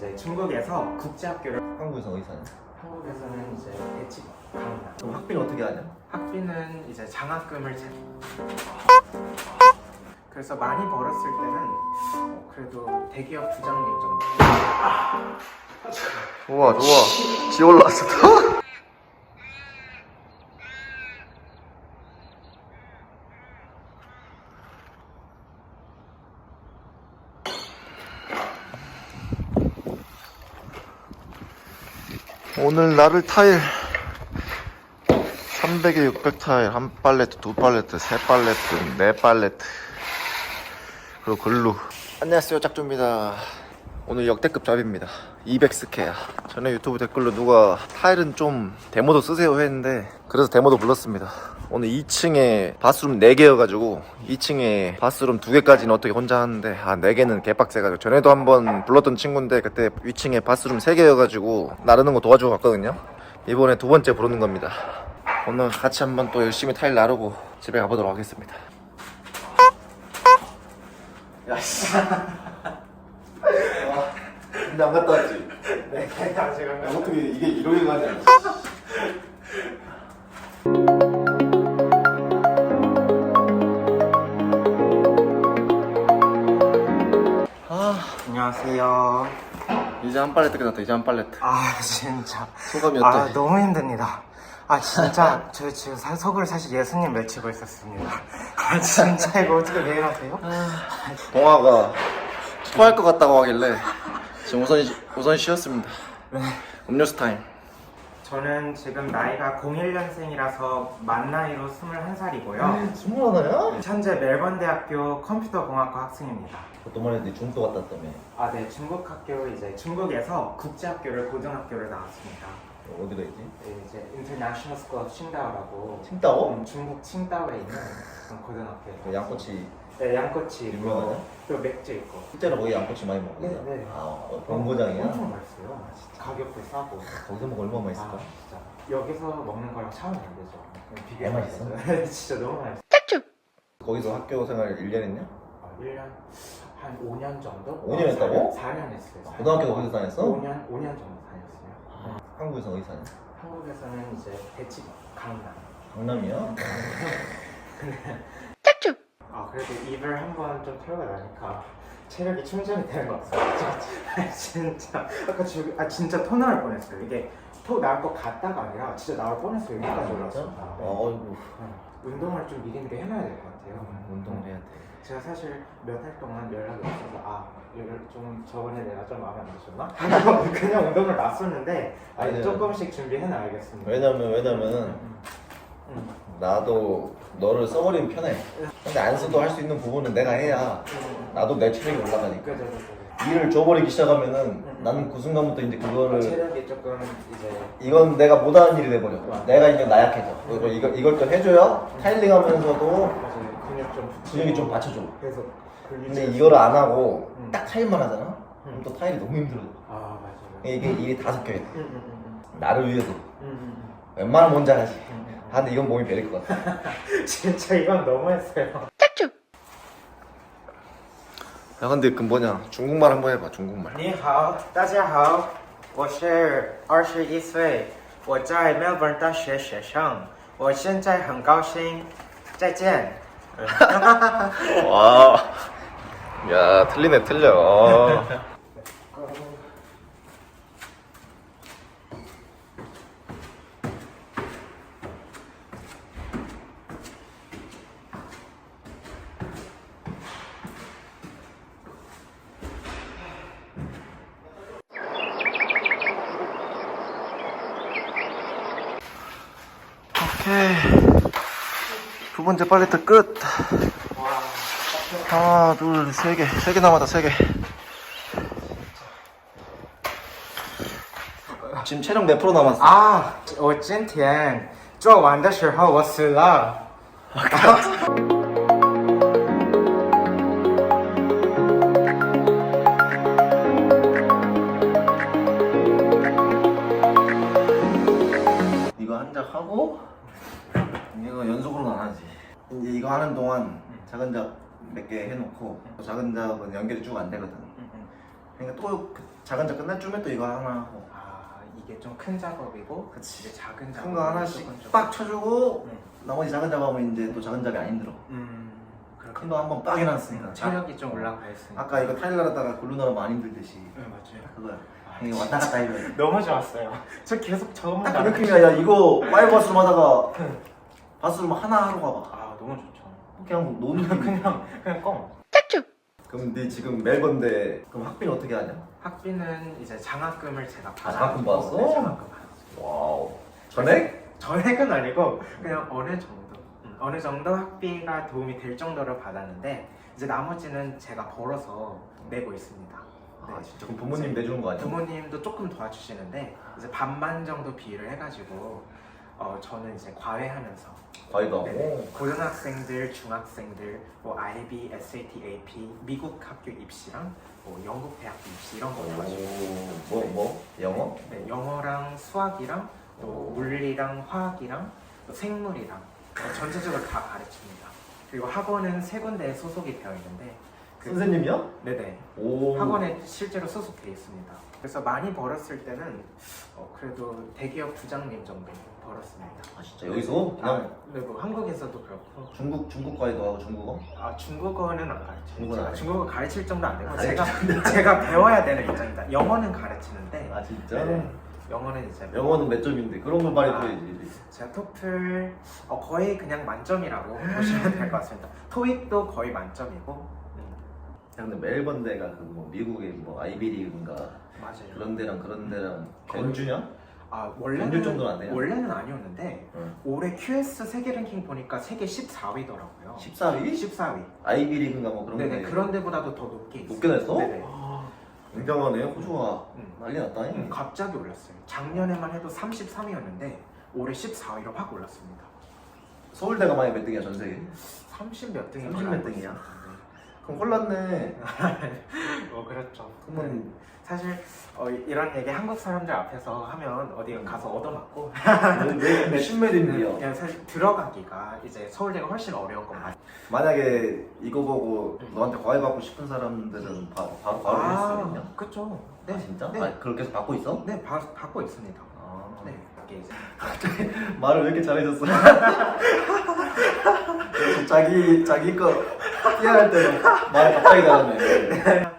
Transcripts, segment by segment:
이제 중국에서 국제학교를 한국에서 어디 사냐? 한국에서는 이제 대치 갑니다. 그럼 학비는 어떻게 하냐? 학비는 이제 장학금을 그래서 많이 벌었을 때는 그래도 대기업 부장님 정도. 우와 좋아 지 올라왔어. 오늘 나를 타일 300에 600 타일 한 팔레트, 두 팔레트, 세 팔레트, 네 팔레트 그리고 글루. 안녕하세요 짝조입니다. 오늘 역대급 잡입니다. 200스케야. 전에 유튜브 댓글로 누가 타일은 좀 데모도 쓰세요 했는데 그래서 데모도 불렀습니다. 오늘 2층에 바스룸 4개여가지고 2층에 바스룸 2개까지는 어떻게 혼자 하는데 4개는 개빡세가지고 전에도 한번 불렀던 친구인데 그때 위층에 바스룸 3개여가지고 나르는 거 도와주고 갔거든요. 이번에 두 번째 부르는 겁니다. 오늘 같이 한번 또 열심히 타일 나르고 집에 가보도록 하겠습니다. 야씨 근데 안 갔다 왔지? 네, 아직 안 가요. 어떻게 이게 이러게 가냐. 안녕하세요. 이제 한 팔레트 끝났다. 이제 한 팔레트. 진짜. 소감이 어때? 너무 힘듭니다. 진짜 저 지금 속으로 사실 예수님 외치고 있었습니다. 진짜 이거 어떻게 매일 하세요? 동아가 토할 것 같다고 하길래 지금 우선 쉬었습니다. 네. 음료수 타임. 저는 지금 나이가 01년생이라서 만 나이로 21살이고요. 21살이야? 현재 멜번 대학교 컴퓨터공학과 학생입니다. 또 말했는데 중도 갔다 왔다며. 네, 중국 학교 이제 중국에서 국제학교를 고등학교를 나왔습니다. 어디가 있지? 네, 이제 International School of 칭다오라고. 칭다오? 중국 칭다오에 있는 그런 고등학교. 그 양꼬치 네, 양꼬치 유명하냐? 있고 또 맥주 있고. 실제로 거기 양꼬치 많이 먹거든. 네, 네. 본고장이야? 엄청 맛있어요. 가격도 싸고. 거기서 먹으면 얼마나 맛있을까? 진짜 여기서 먹는 거랑 차원이 안 되죠. 애 맛있어? 진짜 너무 맛있어. 거기서 학교 생활 1년 했냐? 1년 한 5년 정도? 5년 했다고? 4년 했어요. 고등학교도 거기서 다녔어? 5년 정도 다녔어요. 한국에서 어디 사냐? 한국에서는 이제 대치 강남. 강남이야? 그래도 입을 한번 좀 털고 나니까 체력이 충전이 되는 것 같아요. 진짜 아까 진짜 토 나올 뻔했어요. 이게 토 나올 것 같다가 아니라 진짜 나올 뻔했어요. 여기까지 올라왔습니다. 어이구. 운동을 좀 미리미리 해놔야 될 것 같아요. 운동을 해야 돼. 제가 사실 몇 달 동안 연락이 없어서 좀 저번에 내가 좀 마음에 안 드셨나? 그냥 운동을 놨었는데 아니, 조금씩 준비해놔야겠습니다. 왜냐면은 나도 너를 써버리면 편해. 근데 안 써도 할 수 있는 부분은 내가 해야 나도 내 체력이 올라가니까. 그죠. 일을 줘버리기 시작하면은 나는 그 순간부터 이제 그거를 체력이 조금 이제 이건 내가 못하는 일이 돼버려. 내가 이제 나약해져. 그리고 이걸 또 해줘야 타일링 하면서도 맞아요. 근육이 좀 받쳐줘. 그래서 근데 이거를 안 하고 딱 타일만 하잖아? 그럼 또 타일이 너무 힘들어. 맞아요. 이게 일이 다 섞여야 돼. 나를 위해서. 음. 웬만하면 혼자 하지. 근데 이건 몸이 베릴 것 같아. 진짜 이건 너무했어요. 야 근데 그 뭐냐 중국말 한번 해봐. 중국말. 你好，大家好，我是21岁，我在 Melbourne 大学学生，我现在很高兴，再见。 와. 야 틀리네 틀려. 오케이. 두 번째 팔레트 끝. 하나, 둘, 세 개. 3개 남았다, 3개. 지금 체력 몇 프로 남았어? 我今天做完的时候我死了。 이거 한 작 하고 이거 연속으로는 안 하지. 이제 이거 하는 동안 작은 작 몇 개 해놓고 작은 작은 연결이 쭉 안 되거든. 그러니까 또그 작은 작 끝날 쯤에 또 이거 하나 하고 아 이게 좀 큰 작업이고 그치. 이제 작은 작업 큰 거 하나씩 빡 쳐주고 나머지 작은 작업은 이제 또 작은 작업이 안 힘들어. 그렇게 큰 거 한번 빡 해놨으니까. 체력이 좀 올라가 있으니까. 아까 이거 타일러다가 글루너로 많이 힘들듯이. 네 맞아요. 그거야. 아, 이게 왔다 갔다 해줘야 돼. 너무 좋았어요. 저 계속 저것만 딱 그 느낌이야. 야 이거 파이브 바스룸 하다가 바스룸 하나 하러 가봐. 아 너무 좋죠. 그냥 노는 그냥 껌. 그럼 네 지금 멜번데 그럼 학비는 어떻게 하냐? 학비는 이제 장학금을 제가 장학금 받았어? 네, 장학금 받았어요. 와우. 전액? 전액은 아니고 그냥 어느 정도 학비가 도움이 될 정도로 받았는데 이제 나머지는 제가 벌어서 내고 있습니다. 네. 아 진짜 그럼 부모님 내주는 거 아니야? 부모님도 조금 도와주시는데 이제 반반 정도 비율을 해가지고 저는 이제 과외하면서 과외도 하고. 네, 고등학생들, 중학생들, 뭐 IB, SAT, AP, 미국 학교 입시랑 뭐 영국 대학교 입시 이런 거 가지고 뭐? 영어? 네, 영어랑 수학이랑 또 오. 물리랑 화학이랑 또 생물이랑 전체적으로 다 가르칩니다. 그리고 학원은 세 군데에 소속이 되어 있는데 선생님이야? 네네 오. 학원에 실제로 소속되어 있습니다. 그래서 많이 벌었을 때는 그래도 대기업 부장님 정도 벌었습니다. 아 진짜 여기서 그냥 네, 뭐 한국에서도 그렇고 중국 과외도 하고 중국어? 중국어는 안 가르쳐요. 중국어는 안 중국어 가르칠 정도 안 되고 가르칠 제가 배워야 되는 입장입니다. 영어는 가르치는데 아 진짜? 네, 영어는 이제 영어는 몇 점인데 그런 걸 말해 줘야지. 제가 토플 거의 그냥 만점이라고 보시면 될 것 같습니다. 토익도 거의 만점이고 야, 근데 멜번데가 그 뭐 미국의 뭐 아이비리그인가 맞아요. 그런 데랑 견주냐? 원래는 견줄 정도는 안 돼요? 원래는 아니었는데 응. 올해 QS 세계 랭킹 보니까 세계 14위더라고요. 14위? 14위. 아이비리그인가 뭐 그런 네네 데 그런 데보다도 더 높게 있어요. 높게 냈어? 네네. 굉장하네 호주가 응. 난리 났다니. 갑자기 올랐어요. 작년에만 해도 33위였는데 올해 14위로 확 올랐습니다. 서울대가 만약 몇 등이야 전 세계? 30 몇 등이 30몇 등이야? 그럼 혼났네. 그렇죠. 그러면 사실 이런 얘기 한국 사람들 앞에서 하면 어디 가서 얻어맞고 왜 신메드인데요? 그냥 사실 들어가기가 이제 서울대가 훨씬 어려운 건 맞아요. 만약에 이거 보고 너한테 과외 받고 싶은 사람들은 바로 할 수 있냐? 그렇죠. 아, 진짜? 네, 아, 그렇게 해서 받고 있어? 네 받고 있습니다. 아, 네, 이게 이제 말을 왜 이렇게 잘해줬어? 자기 거 피할 때는 말을 갑자기 잘하네.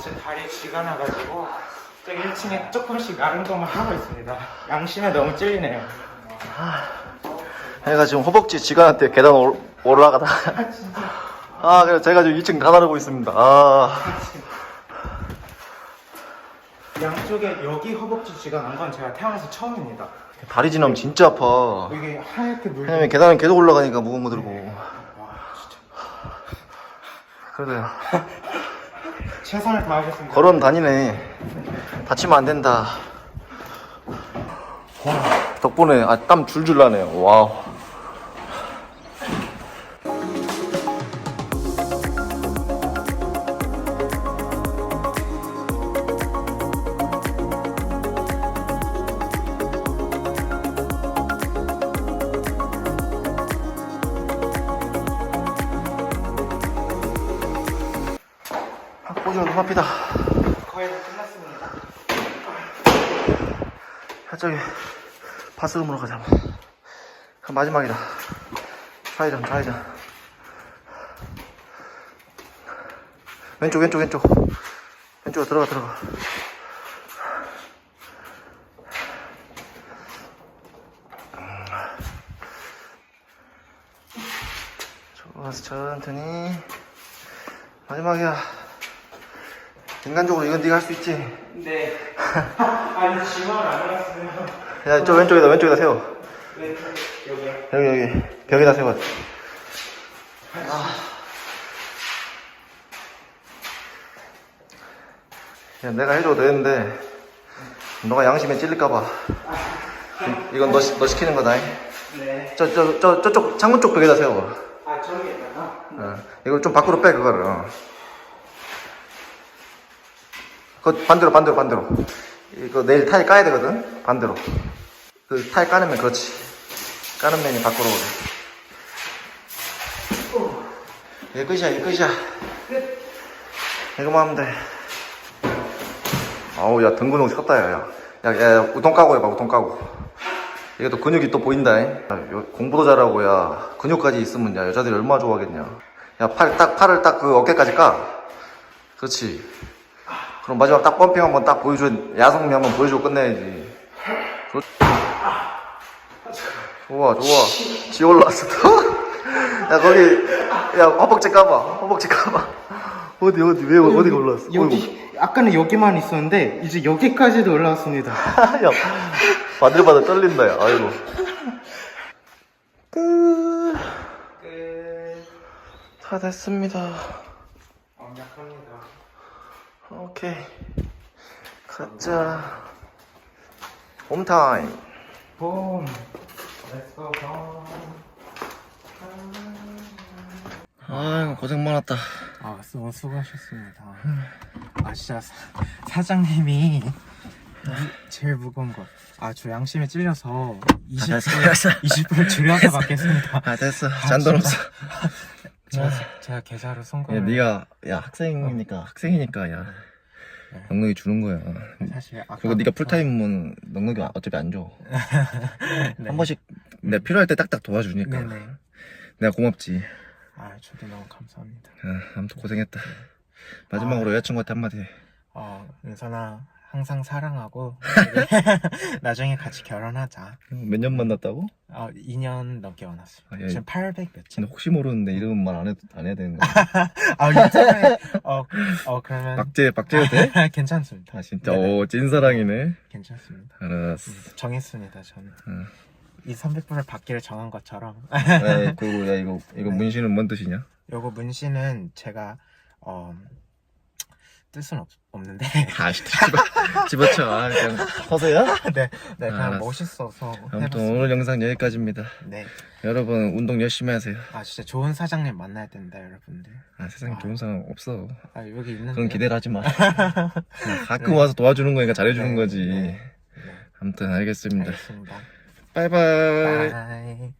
제 다리 쥐가 나가지고 저기 1층에 조금씩 아른동을 하고 있습니다. 양심에 너무 찔리네요. 얘가 지금 허벅지 지간한테 계단 올라가다. 그래서 제가 지금 2층 다 나르고 있습니다. 양쪽에 여기 허벅지 쥐가 난 건 제가 태어나서 처음입니다. 다리 지나면 진짜 아파. 이게 하얗게 물든 왜냐면 계단은 계속 올라가니까 무거운 거 들고. 와 진짜 그래도요. 최선을 다하겠습니다. 걸어는 다니네. 다치면 안 된다. 와, 덕분에 땀 줄줄 나네요. 와우. 꼬지가 눈앞이다. 거의 다 끝났습니다. 저기 바스룸으로 가자. 그럼 마지막이다. 좌회전. 왼쪽으로 들어가. 좋아서 천천히. 마지막이야. 인간적으로 이건 네가 할 수 있지. 네. 아니 지만 안 올랐으면 야, 저 왼쪽에다 세워. 여기요. 여기 벽에다 세워. 야, 내가 해줘도 되는데 너가 양심에 찔릴까봐. 이건 너 시키는 거다. 네. 저쪽 창문 쪽 벽에다 세워. 저기에다가 이걸 좀 밖으로 빼 그거를. 반대로. 이거 내일 타일 까야 되거든. 반대로. 그 타일 까는 면 그렇지. 까는 면이 밖으로 오래. 이게 끝이야. 이거만 하면 돼. 아우, 야, 등 근육 섰다, 야. 야, 우통 까고 해봐, 우통 까고. 이게 또 근육이 또 보인다, 잉? 공부도 잘하고, 야. 근육까지 있으면, 야, 여자들이 얼마나 좋아하겠냐. 야, 팔을 딱 그 어깨까지 까. 그렇지. 그럼 마지막 딱 펌핑 한번 딱 보여줘. 야성미 한번 보여주고 끝내야지. 좋아. 지 올라왔어. 야, 거기, 야, 허벅지 까봐. 어디가 올라왔어? 여기 아까는 여기만 있었는데 이제 여기까지도 올라왔습니다. 야, 바들바들 떨린다, 야. 아이고. 끝. 다 됐습니다. 완벽합니다. 오케이. 가자. 홈타임. 봄. 렛츠고 봄. 아이고, 고생 많았다. 아, 너무 수고하셨습니다. 아, 진짜 사장님이 제일 무거운 거. 아, 저 양심에 찔려서 20불 줄여서 받겠습니다. 아, 됐어. 잔돈 없어. 제가 계좌로 야, 송금을. 네가, 야, 학생이니까, 야. 넉넉히 주는 거야. 사실 아까 그리고 네가 풀타임은 넉넉히 어차피 안 줘. 네. 한 번씩 내가 필요할 때 딱딱 도와주니까. 네네. 내가 고맙지. 아, 저도 너무 감사합니다. 아무튼 고생했다. 마지막으로 여자친구한테 한마디 해. 은선아, 항상 사랑하고 나중에 같이 결혼하자. 몇 년 만났다고? 2년 넘게 만났습니다. 아, 예. 지금 800 며칠. 근데 혹시 모르는데 이름은 말 안 해야 되는 거야. 유튜브에 그러면 박제해도 돼? 괜찮습니다. 아, 진짜. 네네. 오, 찐사랑이네. 괜찮습니다. 알았어. 정했습니다, 저는. 응. 이 300불을 받기를 정한 것처럼. 야, 그리고 야, 이거 문신은 뭔 뜻이냐? 요거 문신은 제가 뜻은 없는데 아씨, 집어쳐. 아, 그냥 허세야? 네, 그냥 알았어. 멋있어서 아무튼 해봤습니다. 오늘 영상 여기까지입니다. 네. 여러분 운동 열심히 하세요. 아, 진짜 좋은 사장님 만나야 된다, 여러분들. 아, 세상에 좋은 사람 없어. 여기 있는데. 그런 기대를 하지 마. 그냥 가끔 와서 도와주는 거니까 잘해주는 거지. 네. 아무튼 알겠습니다. 알겠습니다. 바이바이. 바이.